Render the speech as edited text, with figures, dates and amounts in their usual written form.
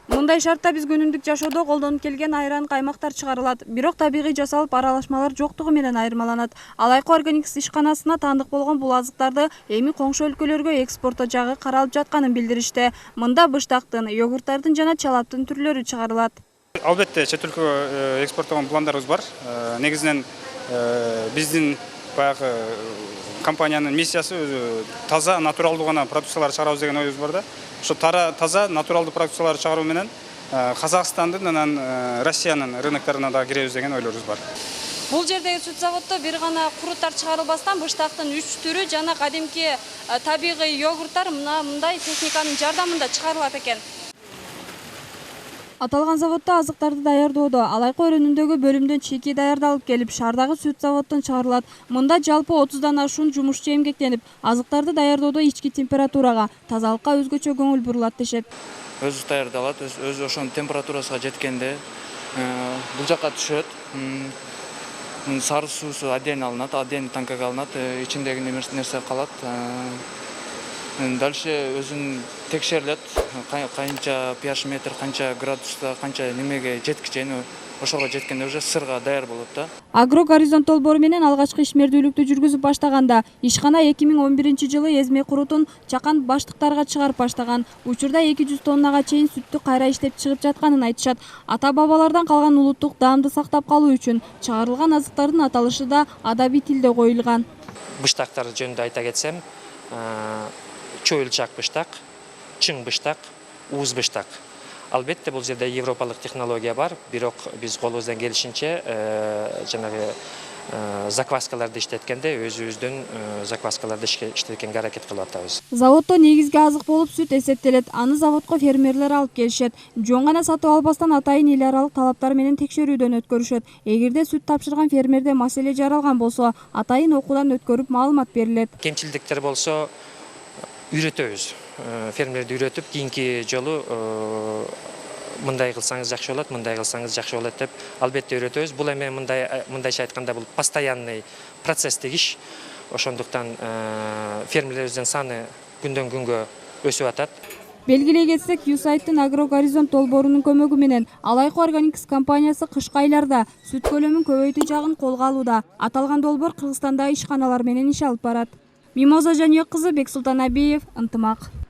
Мындай шартта биз күнүмдүк жашоодо колдонуп келген айран каймактар чыгарылат, бирок табигый жасалып аралашмалар жоктугу менен айырмаланат. Алайкы Organics ишканасына таандык болгон бул азыктарды эми коңшу өлкөлөргө экспортто жагы каралып жатканын билдиришти. Мында быштактын, йогурттардын жана чалаптын түрлөрү чыгарылат. Албетте чет өлкөгө экспорттогон пландарыбыз бар. Негизинен биздин баягы компаниянын миссиясы таза, натуралдуу гана продукциялар чыгарабыз деген оюбуз бар да. Ошо таза, натуралдуу продукцияларды чыгаруу менен Казакстандын анан Россиянын рыноктарына да киребиз деген ойлорубуз бар. Бул жердеги сүт заводдо бир гана куруттар чыгарылбастан быштактын 3 түрү жана кадимки табигый йогурттар мындай техниканын жардамында чыгарылат экен. Аталган заводдо азыктарды даярдоодо алайкы өрүнүндөгү бөлүмдөн чийки даярдалып келип, шаардагы сүт заводдон чыгарылат. Мында жалпы 30дан ашуун жумушчу эмгектенип, азыктарды даярдоодо ички температурага, тазалыкка өзгөчө көңүл бурулат дешет. Өзү даярдалат, өзү ошонун температурасына жеткенде бул жака түшөт. Сары суусу отдельно алынат, отдельно танкага алынат, ичиндеги нерсе калат. Дальше өзүн текшерилет, канча pH метр, канча градуста, канча немеге жеткичен, ошого жеткенде уже сырга даяр болот да. Агрогоризонт долбоору менен алгачкы ишмердүүлүктү жүргүзүп баштаганда, ишкана 2011-жылы эзме курутун чакан баштыктарга чыгарып баштаган. Учурда 200 тоннага чейин сүттү кайра иштеп чыгып жатканын айтышат. Ата-бабалардан калган улуттук даамды сактап калуу үчүн чыгарылган азыктардын аталышы да адабий тилде коюлган. Быштактар жөнүндө айта кетсем, чоюлчак быштак, чың быштак, ууз быштак. Албетте бул жерде европалык технология бар, бирок биз колубуздан келишинче жанагы закваскаларды иштеткенде өзүбүздүн закваскаларды иштеткенге аракет кылып атабыз. Заводдо негизги азык болуп сүт эсептелет. Аны заводко фермерлер алып келишет. Жөн гана сатып албастан атайын эл аралык талаптар менен текшерүүдөн өткөрүшөт. Эгерде сүт тапшырган фермерде маселе жаралган болсо, атайын окуудан өткөрүп маалымат берилет. Кемчилдиктер болсо үйрөтөбүз. Фермерди үйрөтүп, кийинки жолу мындай кылсаңыз жакшы болот, мындай кылсаңыз жакшы болот деп албетте үйрөтөбүз. Бул эми мындайча айтканда бул постоянный процесстик иш. Ошондуктан фермерлерибиздин саны күндөн күнгө өсүп атат. Белгилей кетсек, USAID-тын Агрогоризонт долбоорунун көмөгү менен Алайкы Organics компаниясы кышкы айларда сүт көлөмүн көбөйтүү жагын колго алууда. Аталган долбоор Кыргызстандагы ишканалар менен иш алып барат. Мимоза Жаныек кызы, Бексултан Абиев, Ынтымак.